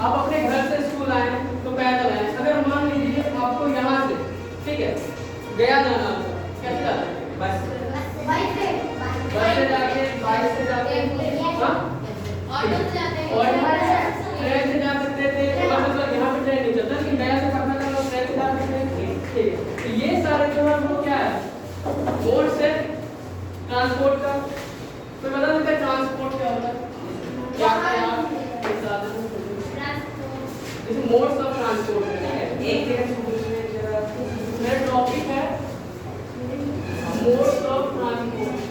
आप अपने घर से स्कूल आए तो पैदल आए, अगर मान लीजिए आपको यहाँ से, ठीक है, गया जाना होगा, कैसे जाना है? बस से जाके, बाइक से जाके, हाँ, ऑटो से जाते हैं, ट्रेन से जा सकते थे, मतलब यहाँ पे ट्रेन नहीं चलता, लेकिन गया से पटना का लोग ट्रेन से जा सकते हैं, ठीक है। तो ये सारे जो है वो क्या है, मोड से ट्रांसपोर्ट का। तो बता सकते हैं ट्रांसपोर्ट क्या होता है? यातायात के साधन, जैसे मोड्स ऑफ ट्रांसपोर्ट है, एक मेरा टॉपिक है modes of transport.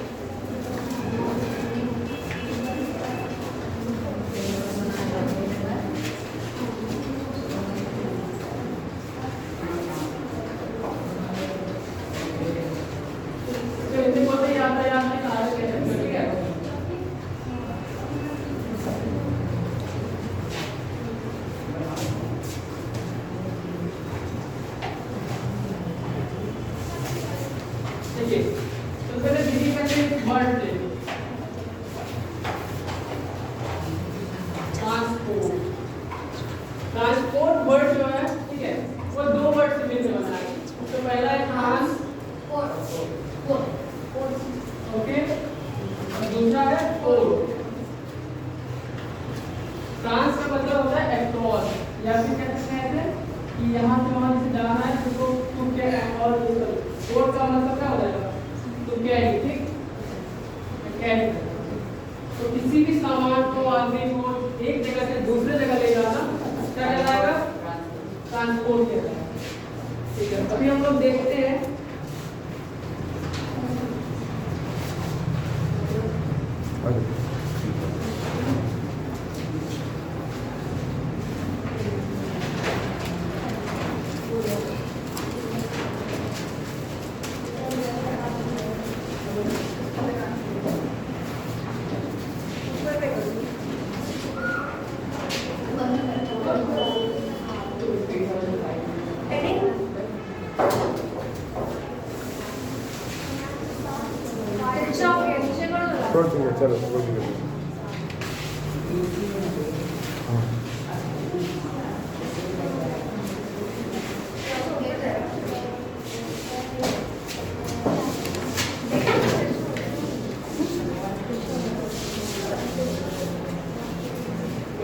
Transport word जो है, ठीक है, वो दो वर्ड से मिलकर बना है। तो पहला है ट्रांसपोर्ट, ओके, और दूसरा है पोर्ट। ट्रांस का मतलब होता है अक्रॉस, या फिर कहते हैं कि यहाँ से वहाँ से जाना है तो टू कैरी, और पोर्ट का मतलब क्या हो जाएगा? टू कैरी, ठीक, कैरी। तो किसी भी सामान को, आदमी को एक जगह से दूसरे जगह ले जाना क्या कहलाएगा? ट्रांसपोर्ट कहलाएगा, ठीक है। अभी हम लोग देखते हैं चलो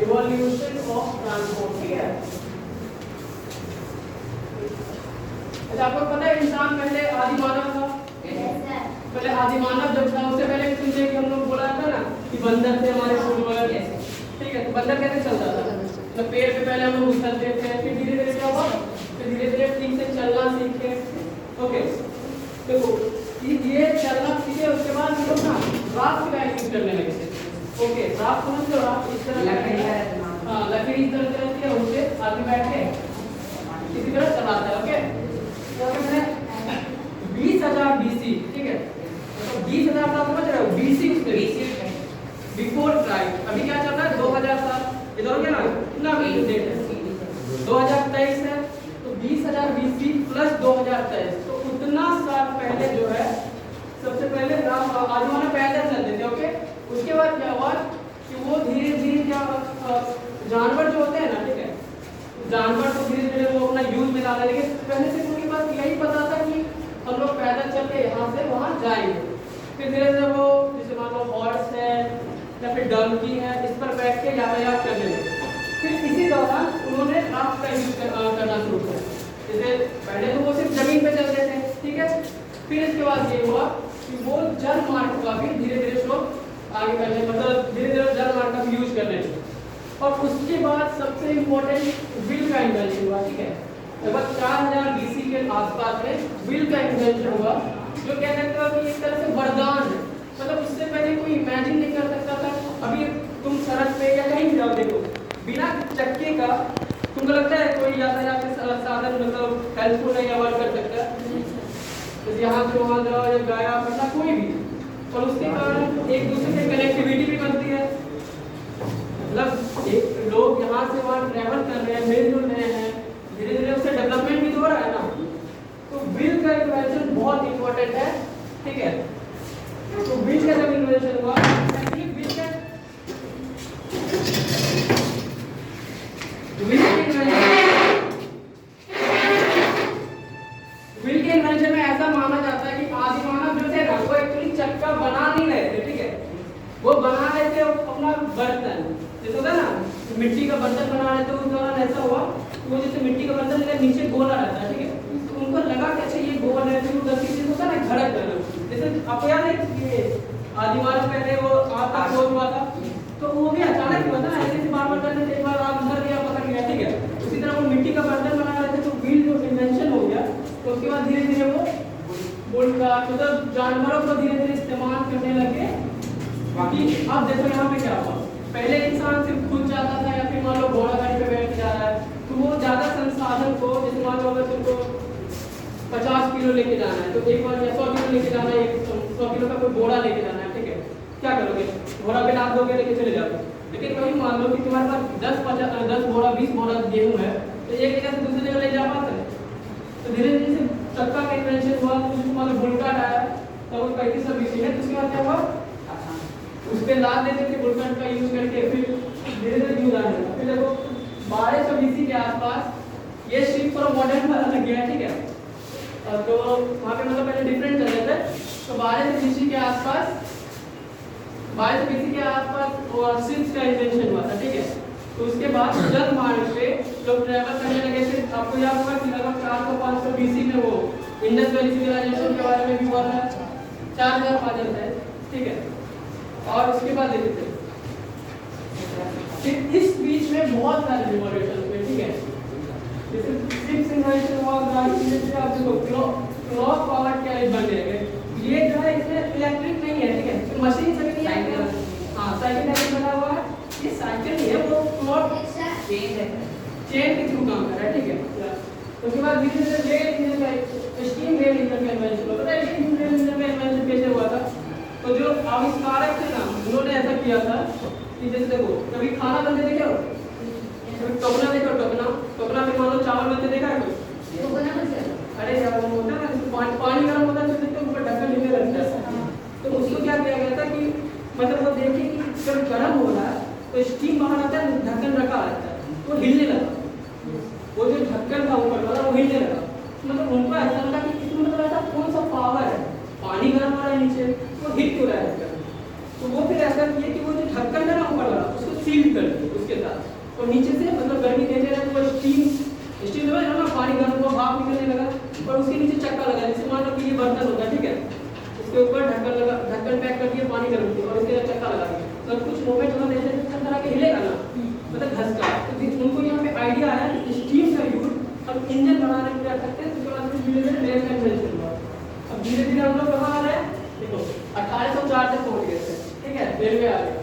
इवोल्यूशन ऑफ ट्रांसपोर्ट, ठीक है। अच्छा, आपको पता है इंसान पहले आदि मानव था? पहले आदि मानव जब था, उससे पहले सुनते कि हम लोग बोला था ना कि बंदर थे हमारे पूर्वज, ठीक है। तो बंदर कैसे चलता था? तो पेड़ पे पहले हम लोग उछलते थे, फिर धीरे धीरे क्या हुआ, फिर धीरे धीरे ठीक से चलना सीखे, ओके। तो ये चलना सीखे, उसके बाद हम लोग ना राफ्ट का यूज करने लगे थे, ओके। राफ्ट समझ लो, राफ्ट इस तरह हाँ, लकड़ी इस तरह से रहती है, उससे आदमी बैठ के इसी तरह चलाता है, ओके। तो मैंने 20,000 BC, ठीक है, तो 20,000 साल समझ रहे हो, BC बिफोर क्राइस्ट। अभी क्या चल रहा है? 2000 साल, इधर हो गया ना, कितना डेट है? 2023 है, तो 20,000 BC प्लस 2023, तो उतना साल पहले जो है, सबसे पहले आदमी पैदल चलते थे, ओके। उसके बाद क्या हुआ कि वो धीरे धीरे क्या, जानवर जो होते हैं ना, ठीक है, जानवर को धीरे धीरे वो अपना यूज में लाने लगे। पहले से उनके पास यही पता था कि हम लोग पैदल चल के यहाँ से वहाँ जाएंगे। फिर धीरे धीरे वो, जैसे मान लो हॉर्स है या फिर डंकी है, इस पर बैठ के यातायात करने लगे। फिर इसी दौरान उन्होंने राफ्ट का यूज करना शुरू किया। जैसे पहले तो वो सिर्फ जमीन पे चलते थे, ठीक है। फिर इसके बाद ये हुआ कि वो जल मार्ग का भी धीरे धीरे लोग आगे करने, मतलब धीरे धीरे जल मार्ग का भी यूज करने लगे। और उसके बाद सबसे इम्पोर्टेंट व्हील का इन्वेंशन हुआ, ठीक है। लगभग 4000 BC के आसपास में व्हील का इन्वेंशन हुआ, जो क्या कहते हो कि एक तरह से वरदान है। मतलब उससे पहले कोई इमेजिन नहीं कर सकता था। अभी तुम सड़क पे या कहीं भी जाओ, देखो बिना चक्के का तुमको लगता है कोई यातायात के साधन मतलब हेल्पफुल है या वर्क कर सकता है? तो यहाँ से वहाँ जाओ या गया पता कोई भी, और उसके कारण एक दूसरे से कनेक्टिविटी भी बनती है। मतलब एक लोग यहाँ से वहाँ ट्रैवल कर रहे हैं, मिल जुल रहे हैं, धीरे धीरे उससे डेवलपमेंट भी तो हो रहा है ना। तो व्हील का इन्वेंशन बहुत इंपॉर्टेंट है, ठीक है। तो व्हील का जब इन्वेंशन हुआ, एक्चुअली व्हील का जैसे होता है ना मिट्टी का बर्तन बना रहे थे उस दौरान ऐसा हुआ कि वो जैसे मिट्टी का बर्तन लेकर नीचे गोला रहता है, ठीक है, तो उनको लगा कि अच्छा ये गोल है, फिर वो गलती से होता है ना झड़क करना। जैसे आपको याद है कि आदिमानव पहले वो आग का खोज हुआ था, तो वो भी अचानक हुआ था, ऐसे ही बार करने से एक बार आग धर दिया, पकड़ गया, ठीक है। उसी तरह वो मिट्टी का बर्तन बना रहे थे तो व्हील जो इन्वेंशन हो गया, तो उसके बाद धीरे धीरे वो बुल का मतलब जानवरों को धीरे धीरे इस्तेमाल करने लगे। बाकी अब देखो यहाँ पे क्या हुआ, पहले इंसान सिर्फ खुद जाता था या फिर मान लो घोड़ा गाड़ी पे बैठ जा रहा है, तो वो ज्यादा संसाधन को, जैसे मान लो अगर तुमको 50 किलो लेके जाना है तो एक बार या 100 किलो लेके जाना है, 100 किलो का कोई बोरा लेके जाना है, ठीक है, क्या करोगे, घोड़ा पे लाद दोगे, लेके चले जाओगे। लेकिन वही मान लो कि तुम्हारे पास 10 बोरा 20 बोरा गेहूं है, तो एक जगह से दूसरी जगह ले जा पाते हैं। तो धीरे धीरे चक्का का इन्वेंशन हुआ, तो मान लो बुलका आया, तो वो 3520 में, उसके बाद क्या हुआ, उस पे लाद देते थे बुलकट का यूज करके, फिर धीरे धीरे यूज आने लगा। फिर देखो 1220 के आसपास ये शिप पर मॉडर्न वाला लग गया, ठीक है, तो वहाँ पे मतलब पहले डिफरेंट चल रहे थे। तो 1220 के आसपास 1220 के आसपास और शिप्स का इन्वेंशन हुआ था, ठीक है। तो उसके बाद जल मार्ग पे लोग ट्रैवल करने लगे थे। आपको याद होगा कि लगभग 400-500 BC में वो इंडस वैली सिविलाइजेशन के बारे में भी हुआ था, 4000 है, ठीक है। और उसके बाद देखते थे फिर इस बीच में बहुत सारे रिवॉल्यूशन हुए, ठीक है, जैसे सिक्स इन्वेंशन हुआ, आप देखो क्लॉक पावर कैरिज बन गए, ये जो है इसमें इलेक्ट्रिक नहीं है, ठीक है, तो मशीन से भी नहीं है, हाँ साइकिल बना हुआ है, ये साइकिल नहीं है, वो क्लॉक चेन के थ्रू काम कर रहा है, ठीक है। उसके बाद धीरे धीरे रेल इंजन का स्टीम रेल इंजन का इन्वेंशन होता है। स्टीम रेल इंजन का इन्वेंशन कैसे हुआ था, तो जो आविष्कारक थे ना, उन्होंने ऐसा किया था कि जैसे देखो कभी खाना बनते देखे हो, कभी टोकना देखो, टोकना पे मान लो चावल बनते देखा है कोई, अरे यार वो होता है ना पानी गर्म होता है तो देखते ऊपर ढक्कन हिलने लगता है, तो उसको क्या किया गया था कि मतलब वो देखे कि जब गर्म हो रहा है तो स्टीम बाहर आता है, ढक्कन रखा रहता है, वो हिलने लगा, वो जो ढक्कन था ऊपर वाला वो हिलने लगा, मतलब उनको ऐसा लगा कि इसमें मतलब ऐसा कौन सा पावर है, पानी गर्म हो रहा है नीचे, वो हिल क्यों रहा है, तो वो फिर ऐसा किया कि वो जो ढक्कन है ना ऊपर वाला उसको सील कर दिया उसके साथ, और नीचे से मतलब गर्मी देते रहे तो वो स्टीम जो है ना पानी गर्म हुआ, भाप निकलने लगा, और उसके नीचे चक्का लगा, जैसे मान लो कि ये बर्तन होता है, ठीक है, उसके ऊपर ढक्कन लगा, ढक्कन पैक कर दिया, पानी गर्म किया और इसके चक्का लगा दिया, तो कुछ मोमेंट होना ऐसे इस तरह के हिलेगा ना, मतलब घसका, तो उनको यहाँ पे आइडिया आया कि स्टीम का यूज हम इंजन बनाने में कर सकते हैं। उसके बाद धीरे धीरे रेल का इन्वेंशन हुआ। अब धीरे धीरे हम लोग कहाँ आ रहे हैं, देखो 1804 तक पहुँच गए थे, ठीक है, रेलवे आ गया।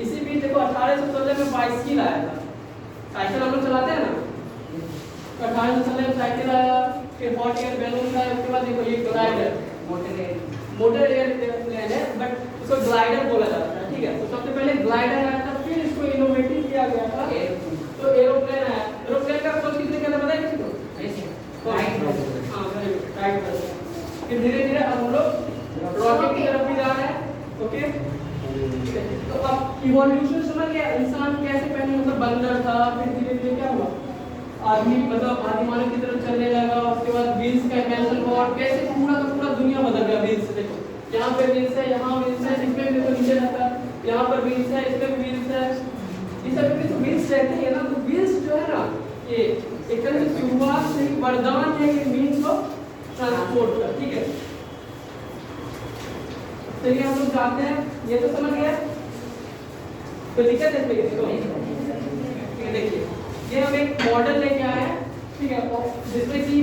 इसी बीच देखो 1816 में बाइसिकल आया था, साइकिल हम लोग चलाते हैं ना, तो 1816 में साइकिल आया, फिर हॉट एयर बैलून आया, उसके बाद देखो ये ग्लाइडर, मोटर एयर प्लेन है बट उसको ग्लाइडर बोला जाता है, ठीक है। तो सबसे पहले ग्लाइडर आया था, फिर इसको इनोवेटिव किया गया था, तो एरोप्लेन आया। एरोप्लेन का खोज किसने किया था पता है किसी को? हाँ, राइट। फिर धीरे धीरे हम लोग रॉकेट की तरफ भी जा रहे हैं, ओके। तो अब इवोल्यूशन समझ गया, इंसान कैसे पहले मतलब बंदर था, फिर धीरे धीरे क्या हुआ, आदमी मतलब आदिमानव की तरफ चलने लगा, उसके बाद व्हील्स का इन्वेंशन हुआ, और कैसे पूरा का पूरा दुनिया बदल गया व्हील्स से। देखो यहाँ पे व्हील्स है, यहाँ व्हील्स है, इसमें भी तो नीचे रहता है, यहाँ पर व्हील्स है, इसमें भी व्हील्स है, इस सब में तो व्हील्स रहते हैं ना। तो व्हील्स जो है ना, ये एक तरह से शुरुआत से ही वरदान है ये मीन्स ऑफ ट्रांसपोर्ट का, ठीक है। चलिए हम लोग जाते हैं, ये तो समझ गया, तो दिक्कत है इसमें, देखिए ये हम एक मॉडल लेके आए हैं, ठीक है, जिसमें कि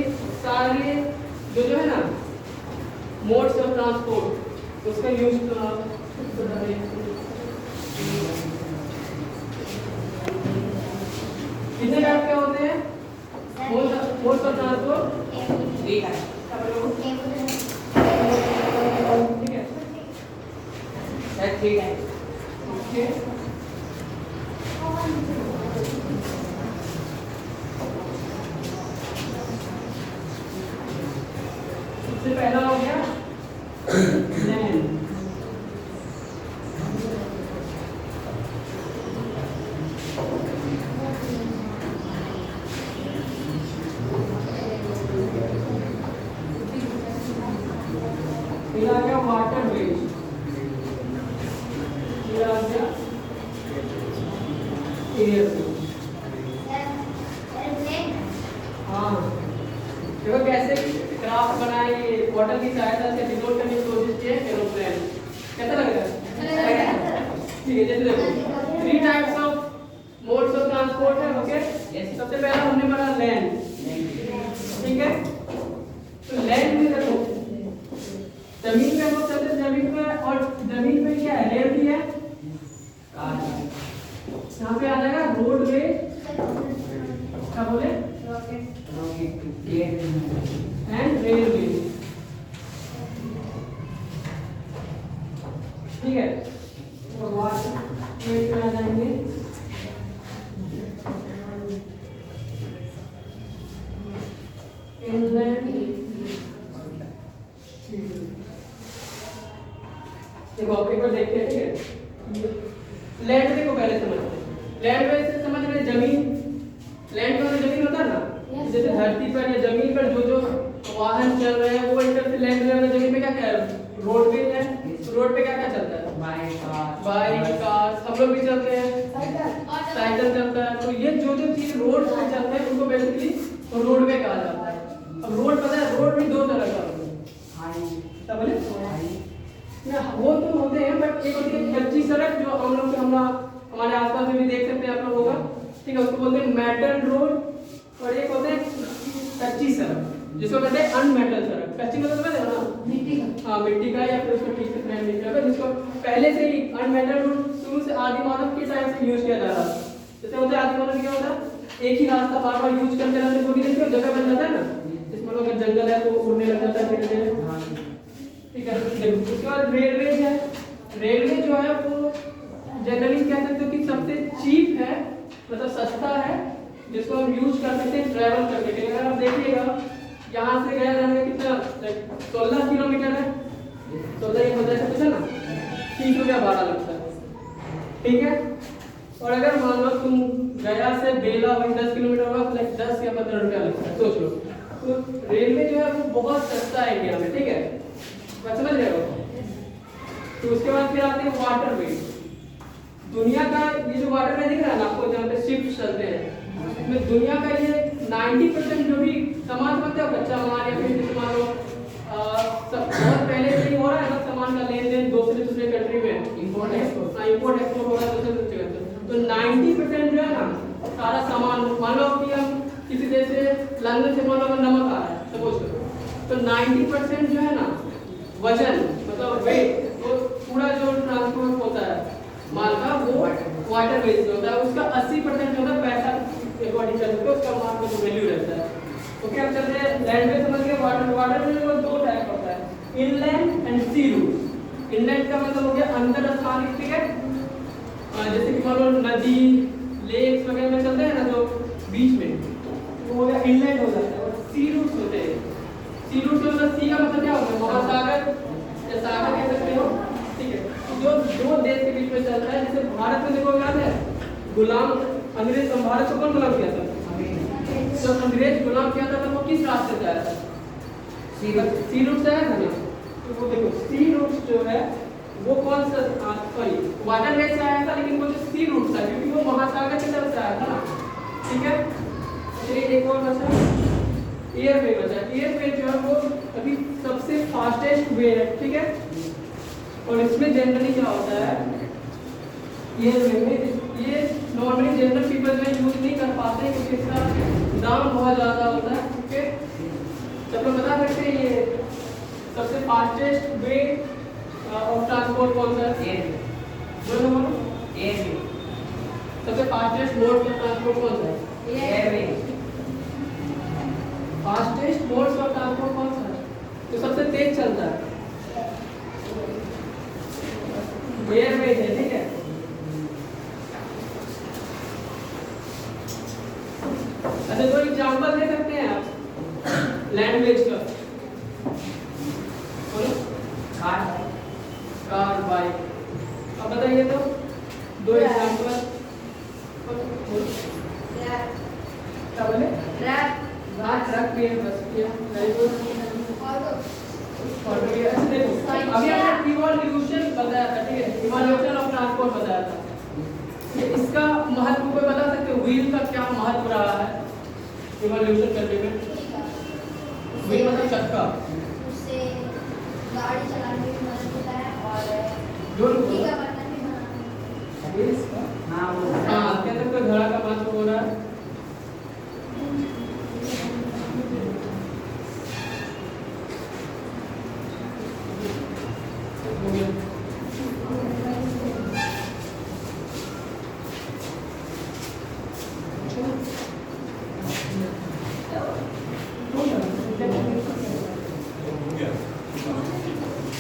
सारे जो है ना मोड्स ऑफ ट्रांसपोर्ट उसका यूज कितने टाइप के होते हैं मोड्स ऑफ ट्रांसपोर्ट, ठीक है, ठीक है, ओके। सबसे पहला हो गया लैंड, फिर आ गया वाटर वेज, फिर आ गया एयरप्लेन। हाँ, देखो कैसे क्राफ्ट बनाए, वाटर की सहायता से डिनोट करने की कोशिश की है एरोप्लेन। कैसा लग रहा है? ठीक है, जैसे देखो 3 types of modes of transport है। ओके, सबसे पहला हमने पढ़ा लैंड, ठीक है। तो लैंड में देखो जमीन पे हम लोग चलते हैं, जमीन पे, और जमीन पे क्या है, रेल भी है। यहाँ पे आ जाएगा रोडवे, क्या बोले, एंड रेलवे, ठीक है। और वाटर पे आ जाएंगे इनलैंड। देखो आप एक बार देखते हैं, ठीक है। लैंड वे को पहले समझते हैं। लैंड वे से समझ रहे जमीन, लैंड में जमीन होता है ना, जैसे धरती पर या जमीन पर जो जो वाहन चल रहे हैं वो एक तरह से लैंड वे में। जमीन पे क्या क्या है, रोड पे है, तो रोड पे क्या क्या चलता है, बाइक कार, हम लोग भी चलते हैं, साइकिल चलता है। तो ये जो जो चीज रोड पे चलते हैं उनको बेसिकली रोडवे कहा जाता है। अब रोड पता है, रोड भी 2 तरह का होता है, क्या बोले ना, वो तो होते हैं, बट एक होती है कच्ची सड़क जो हम लोग हमारे आसपास में भी देख सकते हैं आप लोग होगा, ठीक है, उसको बोलते हैं मेटल रोड। और एक होते हैं कच्ची सड़क जिसको कहते हैं अनमेटल सड़क। कच्ची मतलब समझ रहे हो ना, मिट्टी का, हाँ मिट्टी का, या फिर उसको ठीक से फ्रेम नहीं किया, जिसको पहले से ही अनमेटल रोड शुरू से आदि मानव के टाइम से यूज किया जा रहा है। जैसे होता है आदि मानव क्या होता है, एक ही रास्ता बार बार यूज करते रहते, थोड़ी देर में जगह बन जाता है ना, इसमें अगर जंगल है तो उड़ने लग जाता है धीरे धीरे, ठीक है। उसके बाद रेलवे है। रेलवे जो है वो जनरली कह सकते हो कि सबसे चीप है, मतलब सस्ता है, जिसको हम यूज कर सकते हैं ट्रैवल करने के लिए। अगर आप देखिएगा यहाँ से गया जाने कितना 16 किलोमीटर है, 16 एक बजे से कुछ है ना, 30 रुपया भाड़ा लगता है, ठीक है। और अगर मान लो तुम गया से बेला वही 10 किलोमीटर होगा तो 10 या 15 रुपया लगता है, सोच लो। तो रेलवे जो है वो बहुत सस्ता है इंडिया में, ठीक है, समझ रहे हो। तो उसके बाद फिर आते हैं वाटर वे। दुनिया का ये जो वाटर वे दिख रहा है ना आपको, जहाँ पे शिप चलते हैं, इसमें दुनिया का ये 90% जो भी सामान बनता है, कच्चा माल या फिर मान लो सब बहुत पहले से ही हो रहा है ना, सामान का लेन देन दूसरे कंट्री में, इंपोर्ट एक्सपोर्ट हो रहा है दूसरे जगह। तो 90% जो है ना सारा सामान, मान लो कि हम किसी देश से लंदन से मान लो नमक आ रहा है सपोज करो, तो 90% जो है ना वजन, मतलब वेट, वो पूरा जो ट्रांसपोर्ट होता है माल का वो वाटर वेज में होता है। उसका 80% जो है पैसा अकॉर्डिंग कर सकते हो, उसका माल का जो वैल्यू रहता है। ओके, अब चलते हैं लैंड में, समझ गए। वाटर में वो 2 टाइप होता है, inland and sea route. Inland का मतलब हो गया अंतर स्थानिक, ठीक है, जैसे कि मान लो नदी, लेक्स वगैरह में चलते हैं ना जो बीच में, वो हो गया इनलैंड हो जाता है। और सी रूट्स होते हैं, सी रूट से मतलब सी का मतलब क्या होता है, महासागर या सागर कह सकते हो, ठीक है। जो 2 देश के बीच में चलता है, जैसे भारत में देखो याद है गुलाम अंग्रेज, भारत को कौन गुलाम किया था, तो अंग्रेज गुलाम किया था, तो वो किस रास्ते से आया था, सी रूट से आया था ना। तो वो देखो सी रूट जो है वो कौन सा, सॉरी वाटर वे से आया था, लेकिन वो जो सी रूट था क्योंकि वो महासागर की तरफ से आया था ना, ठीक है। फिर एक और बचा एयरवे बचा। एयरवे जो है वो अभी सबसे फास्टेस्ट वे है, ठीक है। और इसमें जनरली क्या होता है, एयरवे में ये नॉर्मली जनरल पीपल में यूज नहीं कर पाते क्योंकि इसका दाम बहुत ज़्यादा होता है, ठीक है। जब लोग बता सकते हैं ये सबसे फास्टेस्ट वे ऑफ ट्रांसपोर्ट कौन सा है, बोलो एयरवे। सबसे फास्टेस्ट मोड ऑफ ट्रांसपोर्ट कौन सा है, airway. Fastest modes of transport कौन सा है, तो सबसे तेज चलता है एयरवे है, ठीक है। अच्छा, तो एग्जांपल दे सकते हैं आप लैंग्वेज का, बोलो कार बाइक, अब बताइए तो 2 एग्जांपल। क्या बोले, ट्रक भी है, बस किया, देखो अभी हमने इवोल्यूशन बताया था, ठीक है, इवोल्यूशन ऑफ ट्रांसपोर्ट बताया था। इसका महत्व कोई व्हील का क्या महत्व रहा है इवोल्यूशन करने में? व्हील मतलब चक्का। उससे गाड़ी चलाने में मदद होता है और जो रोटी का बर्तन भी बनाने में। हाँ वो